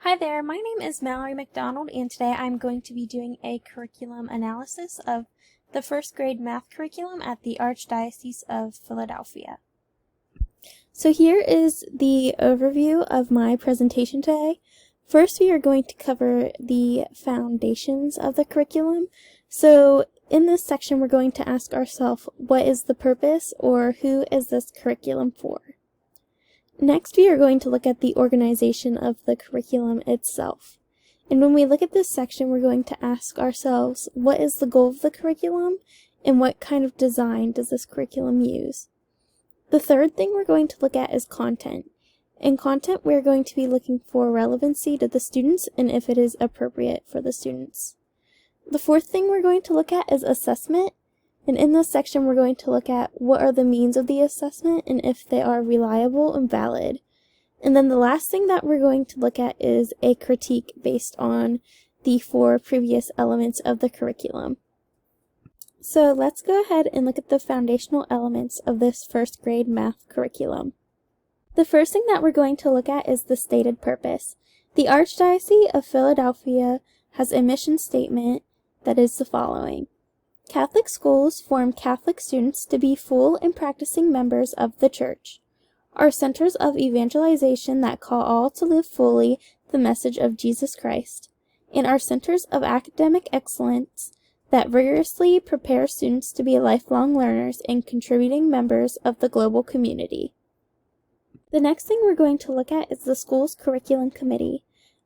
Hi there, my name is Mallory McDonald, and today I'm going to be doing a curriculum analysis of the first grade math curriculum at the Archdiocese of Philadelphia. So here is the overview of my presentation today. First, we are going to cover the foundations of the curriculum. So in this section, we're going to ask ourselves, what is the purpose, or who is this curriculum for? Next, we are going to look at the organization of the curriculum itself. And when we look at this section, we're going to ask ourselves, what is the goal of the curriculum, and what kind of design does this curriculum use? The third thing we're going to look at is content. In content, we're going to be looking for relevancy to the students and if it is appropriate for the students. The fourth thing we're going to look at is assessment. And in this section, we're going to look at what are the means of the assessment and if they are reliable and valid. And then the last thing that we're going to look at is a critique based on the 4 previous elements of the curriculum. So let's go ahead and look at the foundational elements of this first grade math curriculum. The first thing that we're going to look at is the stated purpose. The Archdiocese of Philadelphia has a mission statement that is the following. Catholic schools form Catholic students to be full and practicing members of the Church, are centers of evangelization that call all to live fully the message of Jesus Christ, and are centers of academic excellence that rigorously prepare students to be lifelong learners and contributing members of the global community. The next thing we're going to look at is the school's curriculum committee.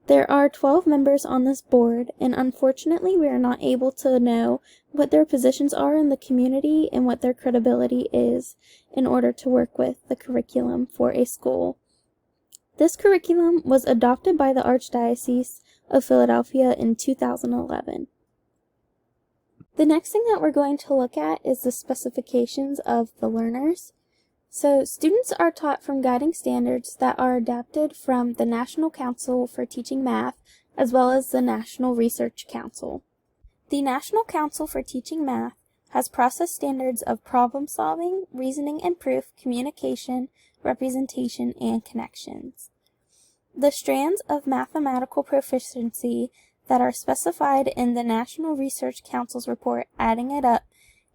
There are 12 members on this board, and unfortunately we are not able to know what their positions are in the community and what their credibility is in order to work with the curriculum for a school. This curriculum was adopted by the Archdiocese of Philadelphia in 2011. The next thing that we're going to look at is the specifications of the learners. So students are taught from guiding standards that are adapted from the National Council for Teaching Math as well as the National Research Council. The National Council for Teaching Math has process standards of problem solving, reasoning and proof, communication, representation, and connections. The strands of mathematical proficiency that are specified in the National Research Council's report Adding It Up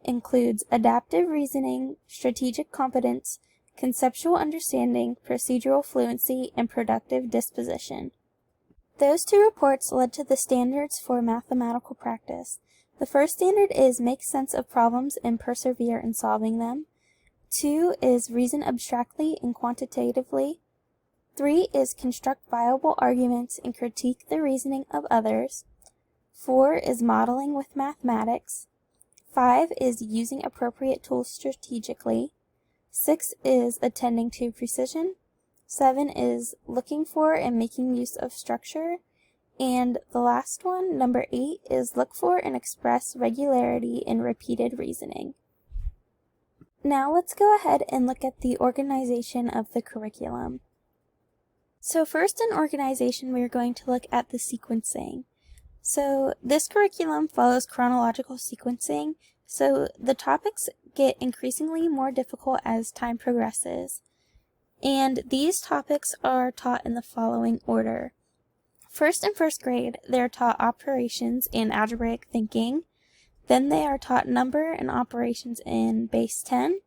includes adaptive reasoning, strategic competence, conceptual understanding, procedural fluency, and productive disposition. Those 2 reports led to the standards for mathematical practice. The first standard is make sense of problems and persevere in solving them. 2 is reason abstractly and quantitatively. 3 is construct viable arguments and critique the reasoning of others. 4 is modeling with mathematics. 5 is using appropriate tools strategically. 6 is attending to precision. 7 is looking for and making use of structure. And the last one, number 8, is look for and express regularity in repeated reasoning. Now let's go ahead and look at the organization of the curriculum. So first in organization, we are going to look at the sequencing. So this curriculum follows chronological sequencing, so the topics get increasingly more difficult as time progresses. And these topics are taught in the following order. First in first grade, they're taught operations and algebraic thinking. Then they are taught number and operations in base 10.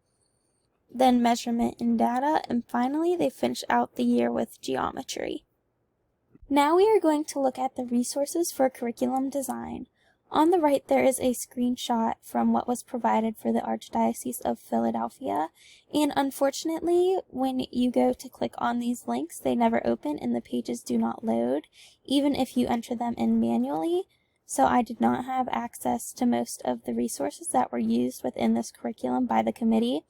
Then measurement and data, and finally they finish out the year with geometry. Now we are going to look at the resources for curriculum design. On the right there is a screenshot from what was provided for the Archdiocese of Philadelphia, and unfortunately when you go to click on these links they never open and the pages do not load, even if you enter them in manually, so I did not have access to most of the resources that were used within this curriculum by the committee.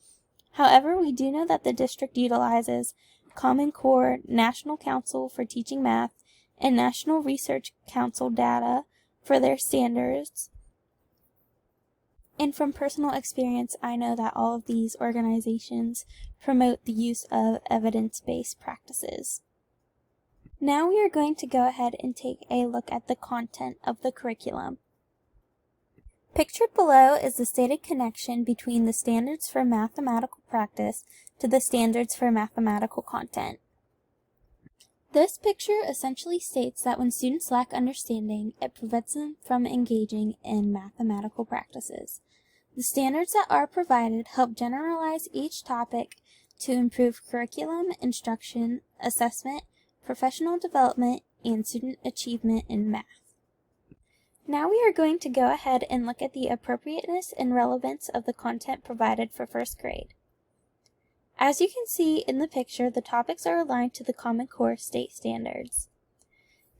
However, we do know that the district utilizes Common Core, National Council for Teaching Math, and National Research Council data for their standards. And from personal experience, I know that all of these organizations promote the use of evidence-based practices. Now we are going to go ahead and take a look at the content of the curriculum. Pictured below is the stated connection between the standards for mathematical practice to the standards for mathematical content. This picture essentially states that when students lack understanding, it prevents them from engaging in mathematical practices. The standards that are provided help generalize each topic to improve curriculum, instruction, assessment, professional development, and student achievement in math. Now we are going to go ahead and look at the appropriateness and relevance of the content provided for first grade. As you can see in the picture, the topics are aligned to the Common Core state standards.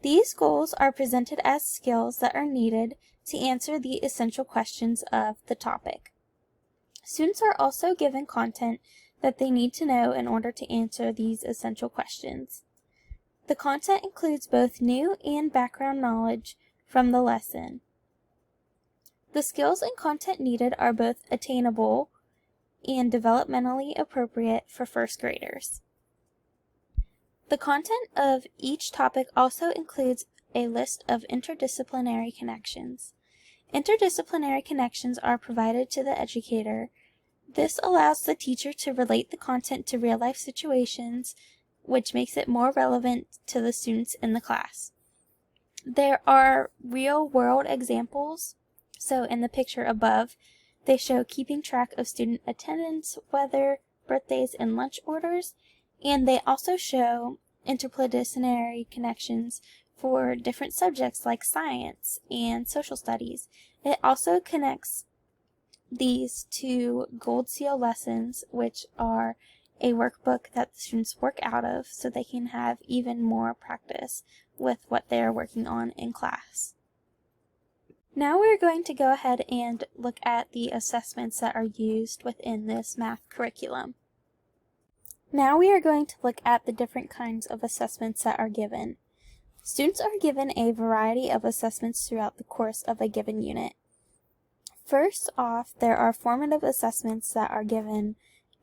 These goals are presented as skills that are needed to answer the essential questions of the topic. Students are also given content that they need to know in order to answer these essential questions. The content includes both new and background knowledge from the lesson. The skills and content needed are both attainable and developmentally appropriate for first graders. The content of each topic also includes a list of interdisciplinary connections. Interdisciplinary connections are provided to the educator. This allows the teacher to relate the content to real-life situations, which makes it more relevant to the students in the class. There are real-world examples. So in the picture above, they show keeping track of student attendance, weather, birthdays, and lunch orders, and they also show interdisciplinary connections for different subjects like science and social studies. It also connects these to Gold Seal lessons, which are a workbook that the students work out of so they can have even more practice with what they are working on in class. Now we're going to go ahead and look at the assessments that are used within this math curriculum. Now we are going to look at the different kinds of assessments that are given. Students are given a variety of assessments throughout the course of a given unit. First off, there are formative assessments that are given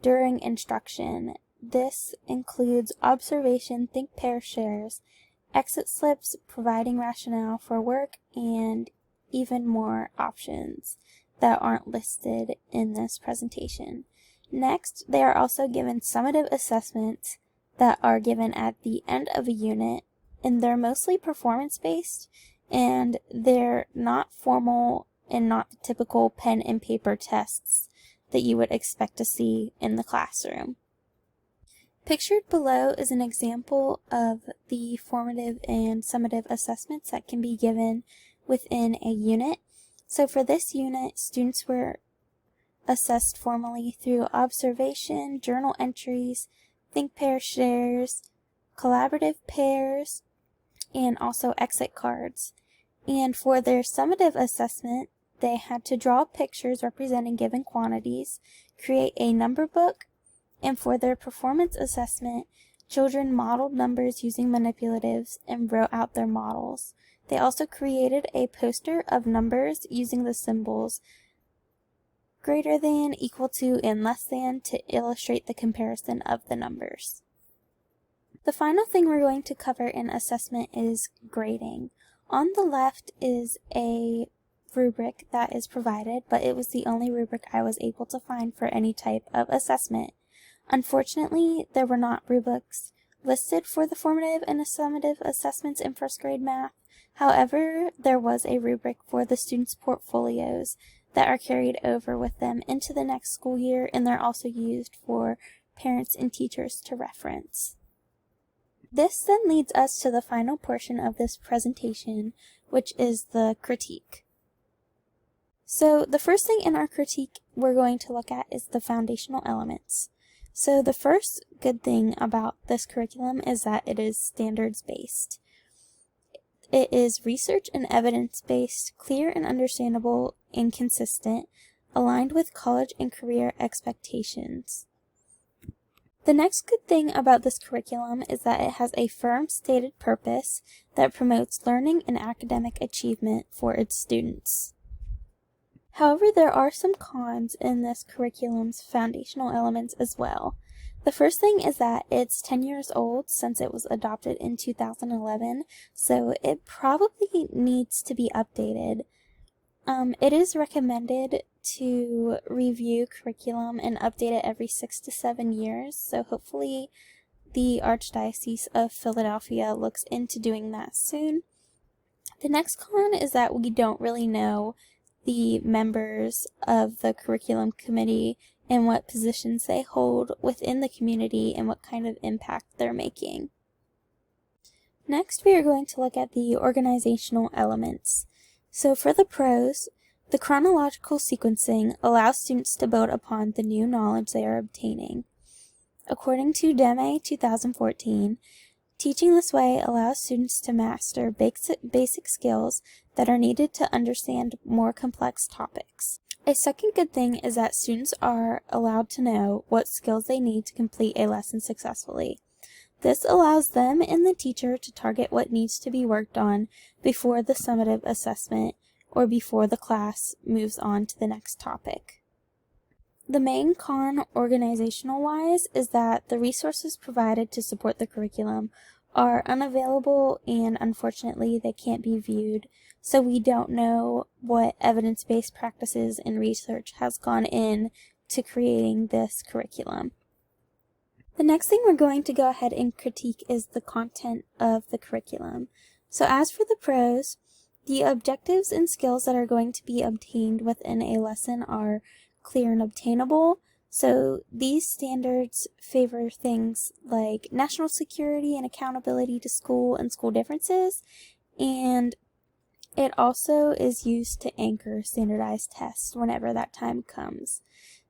during instruction. This includes observation, think, pair, shares, exit slips, providing rationale for work, and even more options that aren't listed in this presentation. Next, they are also given summative assessments that are given at the end of a unit, and they're mostly performance-based, and they're not formal and not the typical pen and paper tests that you would expect to see in the classroom. Pictured below is an example of the formative and summative assessments that can be given within a unit. So for this unit, students were assessed formally through observation, journal entries, think, pair, shares, collaborative pairs, and also exit cards. And for their summative assessment, they had to draw pictures representing given quantities, create a number book, and for their performance assessment, children modeled numbers using manipulatives and wrote out their models. They also created a poster of numbers using the symbols greater than, equal to, and less than to illustrate the comparison of the numbers. The final thing we're going to cover in assessment is grading. On the left is a rubric that is provided, but it was the only rubric I was able to find for any type of assessment. Unfortunately, there were not rubrics listed for the formative and summative assessments in first grade math. However, there was a rubric for the students' portfolios that are carried over with them into the next school year, and they're also used for parents and teachers to reference. This then leads us to the final portion of this presentation, which is the critique. So the first thing in our critique we're going to look at is the foundational elements. So the first good thing about this curriculum is that it is standards-based. It is research and evidence-based, clear and understandable, and consistent, aligned with college and career expectations. The next good thing about this curriculum is that it has a firm stated purpose that promotes learning and academic achievement for its students. However, there are some cons in this curriculum's foundational elements as well. The first thing is that it's 10 years old since it was adopted in 2011, so it probably needs to be updated. It is recommended to review curriculum and update it every 6 to 7 years, so hopefully the Archdiocese of Philadelphia looks into doing that soon. The next con is that we don't really know the members of the curriculum committee and what positions they hold within the community and what kind of impact they're making. Next, we are going to look at the organizational elements. So for the pros, the chronological sequencing allows students to build upon the new knowledge they are obtaining. According to DEME 2014, teaching this way allows students to master basic skills that are needed to understand more complex topics. A second good thing is that students are allowed to know what skills they need to complete a lesson successfully. This allows them and the teacher to target what needs to be worked on before the summative assessment or before the class moves on to the next topic. The main con, organizational-wise, is that the resources provided to support the curriculum are unavailable and unfortunately they can't be viewed, so we don't know what evidence-based practices and research has gone in to creating this curriculum. The next thing we're going to go ahead and critique is the content of the curriculum. So as for the pros, the objectives and skills that are going to be obtained within a lesson are clear and obtainable. So these standards favor things like national security and accountability to school and school differences, and it also is used to anchor standardized tests whenever that time comes.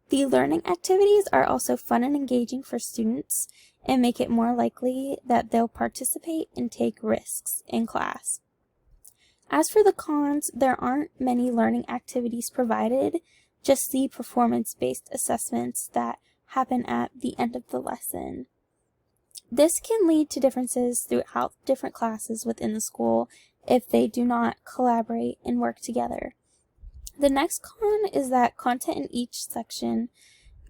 The learning activities are also fun and engaging for students and make it more likely that they'll participate and take risks in class. As for the cons, there aren't many learning activities provided, just the performance-based assessments that happen at the end of the lesson. This can lead to differences throughout different classes within the school if they do not collaborate and work together. The next con is that content in each section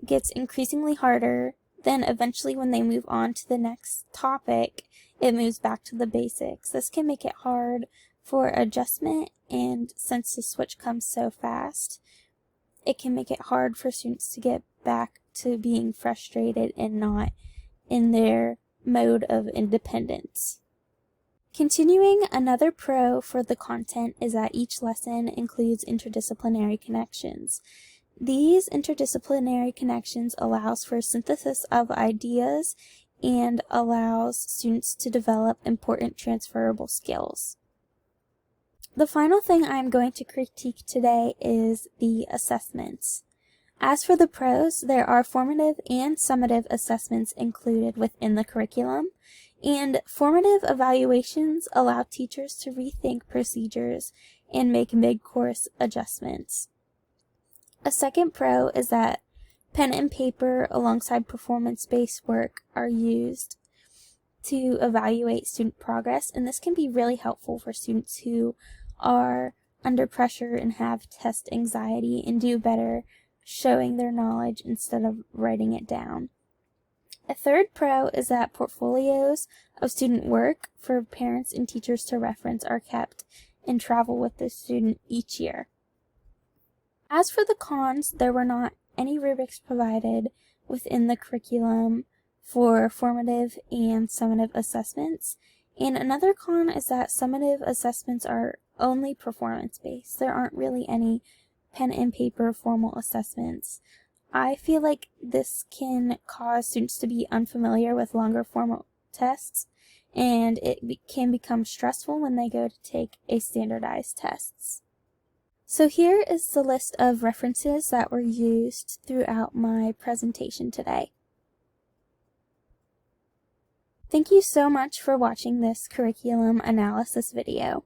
gets increasingly harder, then eventually when they move on to the next topic, it moves back to the basics. This can make it hard for adjustment, and since the switch comes so fast, it can make it hard for students to get back to being frustrated and not in their mode of independence. Continuing, another pro for the content is that each lesson includes interdisciplinary connections. These interdisciplinary connections allows for synthesis of ideas and allows students to develop important transferable skills. The final thing I'm going to critique today is the assessments. As for the pros, there are formative and summative assessments included within the curriculum, and formative evaluations allow teachers to rethink procedures and make mid-course adjustments. A second pro is that pen and paper alongside performance-based work are used to evaluate student progress, and this can be really helpful for students who are under pressure and have test anxiety and do better showing their knowledge instead of writing it down. A third pro is that portfolios of student work for parents and teachers to reference are kept and travel with the student each year. As for the cons, there were not any rubrics provided within the curriculum for formative and summative assessments. And another con is that summative assessments are only performance-based. There aren't really any pen and paper formal assessments. I feel like this can cause students to be unfamiliar with longer formal tests, and it can become stressful when they go to take a standardized tests. So here is the list of references that were used throughout my presentation today. Thank you so much for watching this curriculum analysis video.